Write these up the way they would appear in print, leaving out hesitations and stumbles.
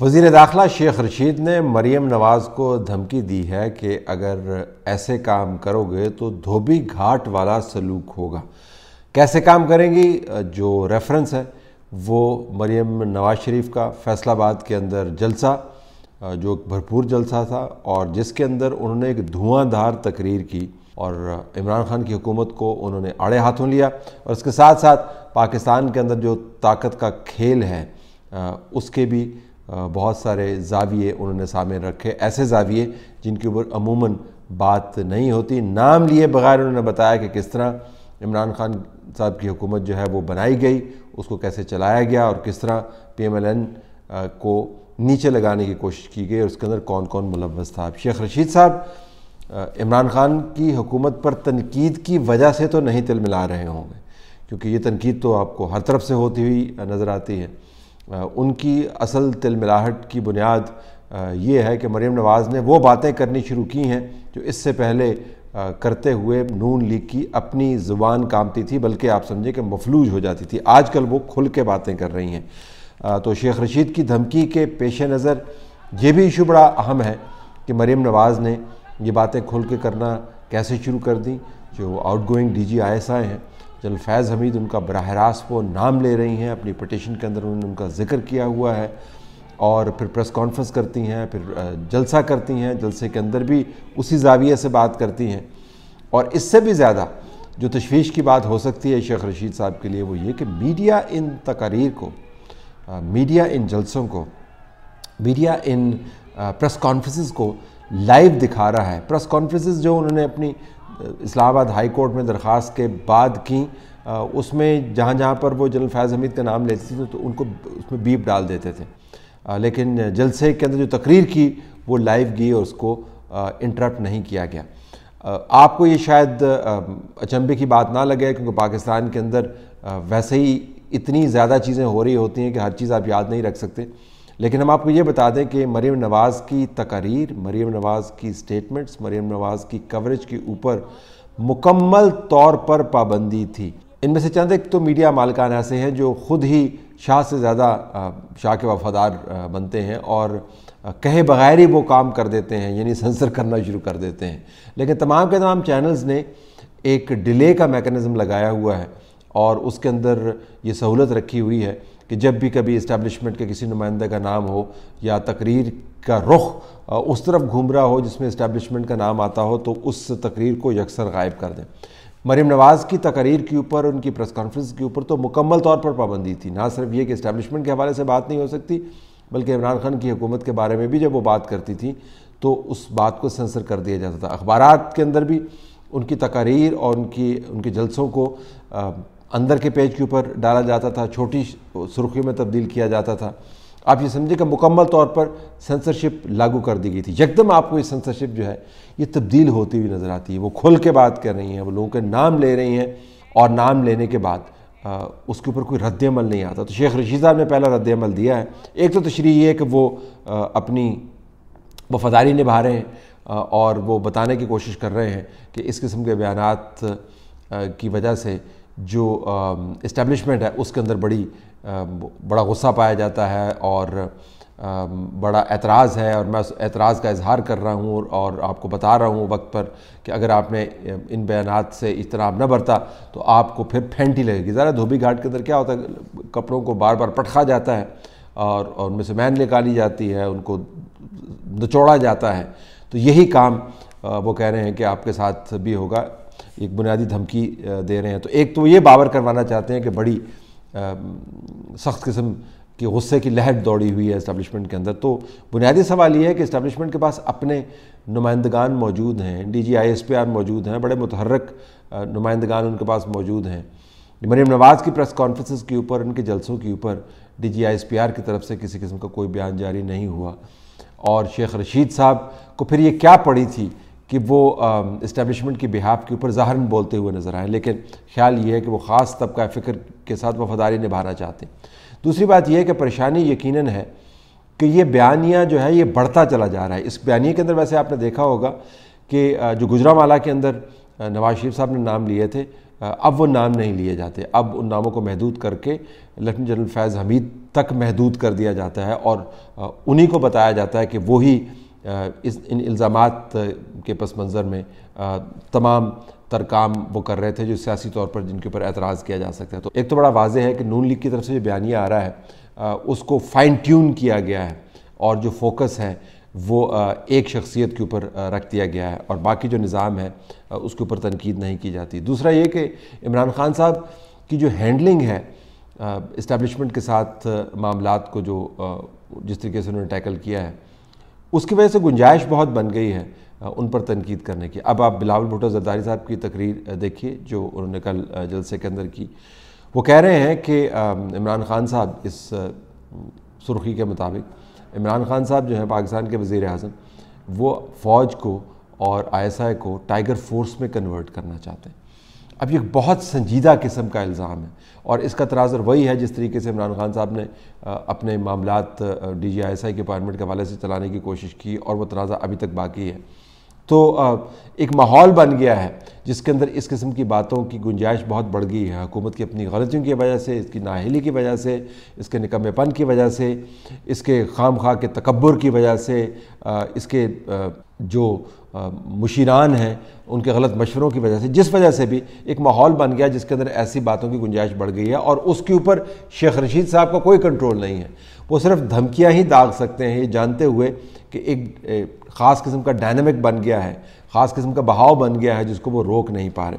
وزیر داخلہ شیخ رشید نے مریم نواز کو دھمکی دی ہے کہ اگر ایسے کام کرو گے تو دھوبی گھاٹ والا سلوک ہوگا۔ کیسے کام کریں گی؟ جو ریفرنس ہے وہ مریم نواز شریف کا فیصل آباد کے اندر جلسہ، جو بھرپور جلسہ تھا اور جس کے اندر انہوں نے ایک دھواں دھار تقریر کی اور عمران خان کی حکومت کو انہوں نے آڑے ہاتھوں لیا، اور اس کے ساتھ ساتھ پاکستان کے اندر جو طاقت کا کھیل ہے اس کے بھی بہت سارے زاویے انہوں نے سامنے رکھے، ایسے زاویے جن کے اوپر عموماً بات نہیں ہوتی۔ نام لیے بغیر انہوں نے بتایا کہ کس طرح عمران خان صاحب کی حکومت جو ہے وہ بنائی گئی، اس کو کیسے چلایا گیا اور کس طرح پی ایم ایل این کو نیچے لگانے کی کوشش کی گئی اور اس کے اندر کون کون ملوث تھا۔ شیخ رشید صاحب عمران خان کی حکومت پر تنقید کی وجہ سے تو نہیں تل ملا رہے ہوں گے، کیونکہ یہ تنقید تو آپ کو ہر طرف سے ہوتی ہوئی نظر آتی ہے۔ ان کی اصل تل ملاہٹ کی بنیاد یہ ہے کہ مریم نواز نے وہ باتیں کرنی شروع کی ہیں جو اس سے پہلے کرتے ہوئے نون لیگ کی اپنی زبان کامتی تھی، بلکہ آپ سمجھیں کہ مفلوج ہو جاتی تھی۔ آج کل وہ کھل کے باتیں کر رہی ہیں۔ تو شیخ رشید کی دھمکی کے پیش نظر یہ بھی ایشو بڑا اہم ہے کہ مریم نواز نے یہ باتیں کھل کے کرنا کیسے شروع کر دیں۔ جو outgoing D G I S I ہیں جنرل فیض حمید، ان کا براہ راست وہ نام لے رہی ہیں، اپنی پٹیشن کے اندر انہوں نے ان کا ذکر کیا ہوا ہے، اور پھر پریس کانفرنس کرتی ہیں، پھر جلسہ کرتی ہیں، جلسے کے اندر بھی اسی زاویے سے بات کرتی ہیں۔ اور اس سے بھی زیادہ جو تشویش کی بات ہو سکتی ہے شیخ رشید صاحب کے لیے وہ یہ کہ میڈیا ان تقاریر کو، میڈیا ان جلسوں کو، میڈیا ان پریس کانفرنسز کو لائیو دکھا رہا ہے۔ پریس کانفرنسز جو انہوں نے اپنی اسلام آباد ہائی کورٹ میں درخواست کے بعد کی، اس میں جہاں جہاں پر وہ جنرل فیض حمید کا نام لیتی تھی تو ان کو اس میں بیپ ڈال دیتے تھے، لیکن جلسے کے اندر جو تقریر کی وہ لائیو گئی اور اس کو انٹرپٹ نہیں کیا گیا۔ آپ کو یہ شاید اچنبھے کی بات نہ لگے، کیونکہ پاکستان کے اندر ویسے ہی اتنی زیادہ چیزیں ہو رہی ہوتی ہیں کہ ہر چیز آپ یاد نہیں رکھ سکتے، لیکن ہم آپ کو یہ بتا دیں کہ مریم نواز کی تقاریر، مریم نواز کی سٹیٹمنٹس، مریم نواز کی کوریج کے اوپر مکمل طور پر پابندی تھی۔ ان میں سے چند ایک تو میڈیا مالکان ایسے ہیں جو خود ہی شاہ سے زیادہ شاہ کے وفادار بنتے ہیں اور کہے بغیر ہی وہ کام کر دیتے ہیں، یعنی سنسر کرنا شروع کر دیتے ہیں، لیکن تمام کے تمام چینلز نے ایک ڈیلے کا میکنزم لگایا ہوا ہے اور اس کے اندر یہ سہولت رکھی ہوئی ہے کہ جب بھی کبھی اسٹیبلشمنٹ کے کسی نمائندہ کا نام ہو یا تقریر کا رخ اس طرف گھوم رہا ہو جس میں اسٹیبلشمنٹ کا نام آتا ہو تو اس تقریر کو یکسر غائب کر دیں۔ مریم نواز کی تقریر کے اوپر، ان کی پریس کانفرنس کے اوپر تو مکمل طور پر پابندی تھی۔ نہ صرف یہ کہ اسٹیبلشمنٹ کے حوالے سے بات نہیں ہو سکتی، بلکہ عمران خان کی حکومت کے بارے میں بھی جب وہ بات کرتی تھی تو اس بات کو سنسر کر دیا جاتا تھا۔ اخبارات کے اندر بھی ان کی تقاریر اور ان کے جلسوں کو اندر کے پیج کے اوپر ڈالا جاتا تھا، چھوٹی سرخیوں میں تبدیل کیا جاتا تھا۔ آپ یہ سمجھیں کہ مکمل طور پر سنسرشپ لاگو کر دی گئی تھی۔ یکدم آپ کو یہ سنسرشپ جو ہے یہ تبدیل ہوتی ہوئی نظر آتی ہے۔ وہ کھل کے بات کر رہی ہیں، وہ لوگوں کے نام لے رہی ہیں اور نام لینے کے بعد اس کے اوپر کوئی رد عمل نہیں آتا۔ تو شیخ رشید صاحب نے پہلا رد عمل دیا ہے۔ ایک تو تشریح یہ ہے کہ وہ اپنی وفاداری نبھا رہے ہیں اور وہ بتانے کی کوشش کر رہے ہیں کہ اس قسم کے بیانات کی وجہ سے جو اسٹیبلشمنٹ ہے اس کے اندر بڑا غصہ پایا جاتا ہے اور بڑا اعتراض ہے، اور میں اس اعتراض کا اظہار کر رہا ہوں اور آپ کو بتا رہا ہوں وقت پر کہ اگر آپ نے ان بیانات سے اجتناب نہ برتا تو آپ کو پھر پھینٹ ہی لگے گی۔ ذرا دھوبی گھاٹ کے اندر کیا ہوتا ہے، کپڑوں کو بار بار پٹخا جاتا ہے اور ان میں سے مین نکالی جاتی ہے، ان کو نچوڑا جاتا ہے، تو یہی کام وہ کہہ رہے ہیں کہ آپ کے ساتھ بھی ہوگا۔ ایک بنیادی دھمکی دے رہے ہیں۔ تو ایک تو یہ باور کروانا چاہتے ہیں کہ بڑی سخت قسم کی غصے کی لہر دوڑی ہوئی ہے اسٹیبلشمنٹ کے اندر۔ تو بنیادی سوال یہ ہے کہ اسٹیبلشمنٹ کے پاس اپنے نمائندگان موجود ہیں، D G I S P R موجود ہیں، بڑے متحرک نمائندگان ان کے پاس موجود ہیں۔ مریم نواز کی پریس کانفرنسز کے اوپر، ان کے جلسوں کے اوپر D G I S P R کی طرف سے کسی قسم کا کوئی بیان جاری نہیں ہوا، اور شیخ رشید صاحب کو پھر یہ کیا پڑی تھی کہ وہ اسٹیبلشمنٹ کی بہاف کے اوپر ظاہراً بولتے ہوئے نظر آئیں، لیکن خیال یہ ہے کہ وہ خاص طبقہ فکر کے ساتھ وفاداری نبھانا چاہتے ہیں۔ دوسری بات یہ ہے کہ پریشانی یقیناً ہے کہ یہ بیانیہ جو ہے یہ بڑھتا چلا جا رہا ہے۔ اس بیانیے کے اندر ویسے آپ نے دیکھا ہوگا کہ جو گجرانوالہ کے اندر نواز شریف صاحب نے نام لیے تھے، اب وہ نام نہیں لیے جاتے، اب ان ناموں کو محدود کر کے لیفٹیننٹ جنرل فیض حمید تک محدود کر دیا جاتا ہے، اور انہی کو بتایا جاتا ہے کہ وہی ان الزامات کے پس منظر میں تمام تر کام وہ کر رہے تھے جو سیاسی طور پر جن کے اوپر اعتراض کیا جا سکتا ہے۔ تو ایک تو بڑا واضح ہے کہ نون لیگ کی طرف سے جو بیانیہ آ رہا ہے اس کو فائن ٹیون کیا گیا ہے، اور جو فوکس ہے وہ ایک شخصیت کے اوپر رکھ دیا گیا ہے، اور باقی جو نظام ہے اس کے اوپر تنقید نہیں کی جاتی۔ دوسرا یہ کہ عمران خان صاحب کی جو ہینڈلنگ ہے اسٹیبلشمنٹ کے ساتھ معاملات کو، جو جس طریقے سے انہوں نے ٹیکل کیا ہے، اس کی وجہ سے گنجائش بہت بن گئی ہے ان پر تنقید کرنے کی۔ اب آپ بلاول بھٹو زرداری صاحب کی تقریر دیکھیے جو انہوں نے کل جلسے کے اندر کی، وہ کہہ رہے ہیں کہ عمران خان صاحب، اس سرخی کے مطابق عمران خان صاحب جو ہیں پاکستان کے وزیر اعظم، وہ فوج کو اور ISI کو ٹائیگر فورس میں کنورٹ کرنا چاہتے ہیں۔ اب یہ بہت سنجیدہ قسم کا الزام ہے، اور اس کا تناظر وہی ہے جس طریقے سے عمران خان صاحب نے اپنے معاملات DG ISI کے اپائنٹمنٹ کے حوالے سے چلانے کی کوشش کی، اور وہ تنازع ابھی تک باقی ہے۔ تو ایک ماحول بن گیا ہے جس کے اندر اس قسم کی باتوں کی گنجائش بہت بڑھ گئی ہے، حکومت کی اپنی غلطیوں کی وجہ سے، اس کی نااہلی کی وجہ سے، اس کے نکمے پن کی وجہ سے، اس کے خام خواہ کے تکبر کی وجہ سے، اس کے جو مشیران ہیں ان کے غلط مشوروں کی وجہ سے، جس وجہ سے بھی ایک ماحول بن گیا جس کے اندر ایسی باتوں کی گنجائش بڑھ گئی ہے، اور اس کے اوپر شیخ رشید صاحب کا کوئی کنٹرول نہیں ہے۔ وہ صرف دھمکیاں ہی داغ سکتے ہیں، یہ جانتے ہوئے کہ ایک خاص قسم کا ڈائنامک بن گیا ہے، خاص قسم کا بہاؤ بن گیا ہے جس کو وہ روک نہیں پا رہے۔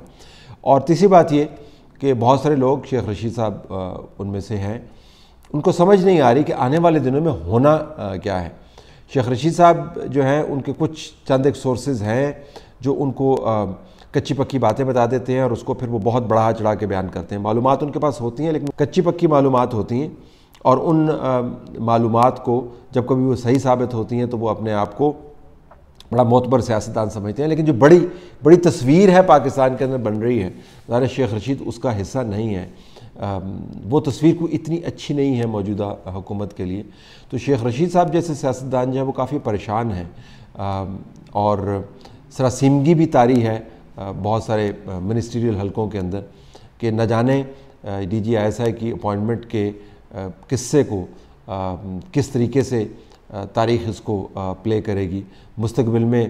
اور تیسری بات یہ کہ بہت سارے لوگ، شیخ رشید صاحب ان میں سے ہیں، ان کو سمجھ نہیں آ رہی کہ آنے والے دنوں میں ہونا کیا ہے۔ شیخ رشید صاحب جو ہیں ان کے کچھ چند ایک سورسز ہیں جو ان کو کچی پکی باتیں بتا دیتے ہیں، اور اس کو پھر وہ بہت بڑھا چڑھا کے بیان کرتے ہیں۔ معلومات ان کے پاس ہوتی ہیں لیکن کچی پکی معلومات ہوتی ہیں، اور ان معلومات کو جب کبھی وہ صحیح ثابت ہوتی ہیں تو وہ اپنے آپ کو بڑا معتبر سیاستدان سمجھتے ہیں، لیکن جو بڑی تصویر ہے پاکستان کے اندر بن رہی ہے، ظاہر شیخ رشید اس کا حصہ نہیں ہے، وہ تصویر کو اتنی اچھی نہیں ہے موجودہ حکومت کے لیے۔ تو شیخ رشید صاحب جیسے سیاستدان جو ہے وہ کافی پریشان ہیں، اور سراسیمگی بھی طاری ہے بہت سارے منسٹریل حلقوں کے اندر کہ نہ جانے DG ISI کی اپوائنٹمنٹ کے قصے کو کس طریقے سے تاریخ اس کو پلے کرے گی، مستقبل میں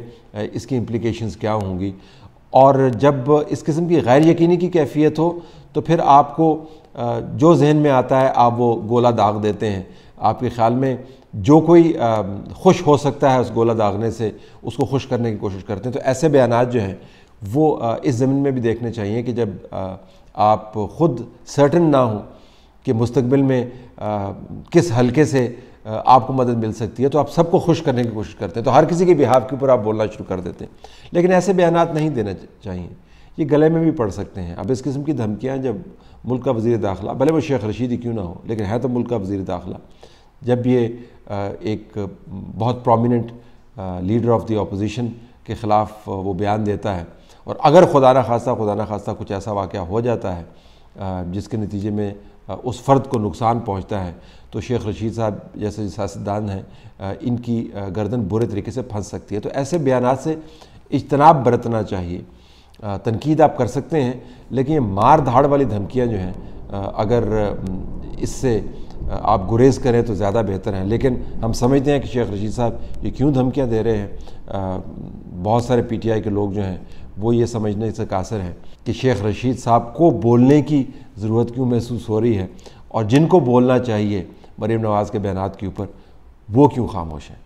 اس کی امپلیکیشنز کیا ہوں گی۔ اور جب اس قسم کی غیر یقینی کی کیفیت ہو تو پھر آپ کو جو ذہن میں آتا ہے آپ وہ گولہ داغ دیتے ہیں۔ آپ کے خیال میں جو کوئی خوش ہو سکتا ہے اس گولہ داغنے سے، اس کو خوش کرنے کی کوشش کرتے ہیں۔ تو ایسے بیانات جو ہیں وہ اس زمین میں بھی دیکھنے چاہیے کہ جب آپ خود سرٹن نہ ہوں کہ مستقبل میں کس حلقے سے آپ کو مدد مل سکتی ہے، تو آپ سب کو خوش کرنے کی کوشش کرتے ہیں، تو ہر کسی کے بیہاف کے اوپر آپ بولنا شروع کر دیتے ہیں۔ لیکن ایسے بیانات نہیں دینا چاہیے، یہ گلے میں بھی پڑ سکتے ہیں۔ اب اس قسم کی دھمکیاں جب ملک کا وزیر داخلہ، بھلے وہ شیخ رشید ہی کیوں نہ ہو لیکن ہے تو ملک کا وزیر داخلہ، جب یہ ایک بہت prominent leader of the opposition کے خلاف وہ بیان دیتا ہے، اور اگر خدا نہ خواستہ کچھ ایسا واقعہ ہو جاتا ہے جس کے نتیجے میں اس فرد کو نقصان پہنچتا ہے، تو شیخ رشید صاحب جیسے سیاستدان ہیں ان کی گردن برے طریقے سے پھنس سکتی ہے۔ تو ایسے بیانات سے اجتناب برتنا چاہیے۔ تنقید آپ کر سکتے ہیں لیکن یہ مار دھاڑ والی دھمکیاں جو ہیں اگر اس سے آپ گریز کریں تو زیادہ بہتر ہیں۔ لیکن ہم سمجھتے ہیں کہ شیخ رشید صاحب یہ کیوں دھمکیاں دے رہے ہیں۔ بہت سارے PTI کے لوگ جو ہیں وہ یہ سمجھنے سے قاصر ہیں کہ شیخ رشید صاحب کو بولنے کی ضرورت کیوں محسوس ہو رہی ہے، اور جن کو بولنا چاہیے مریم نواز کے بیانات کے اوپر وہ کیوں خاموش ہیں۔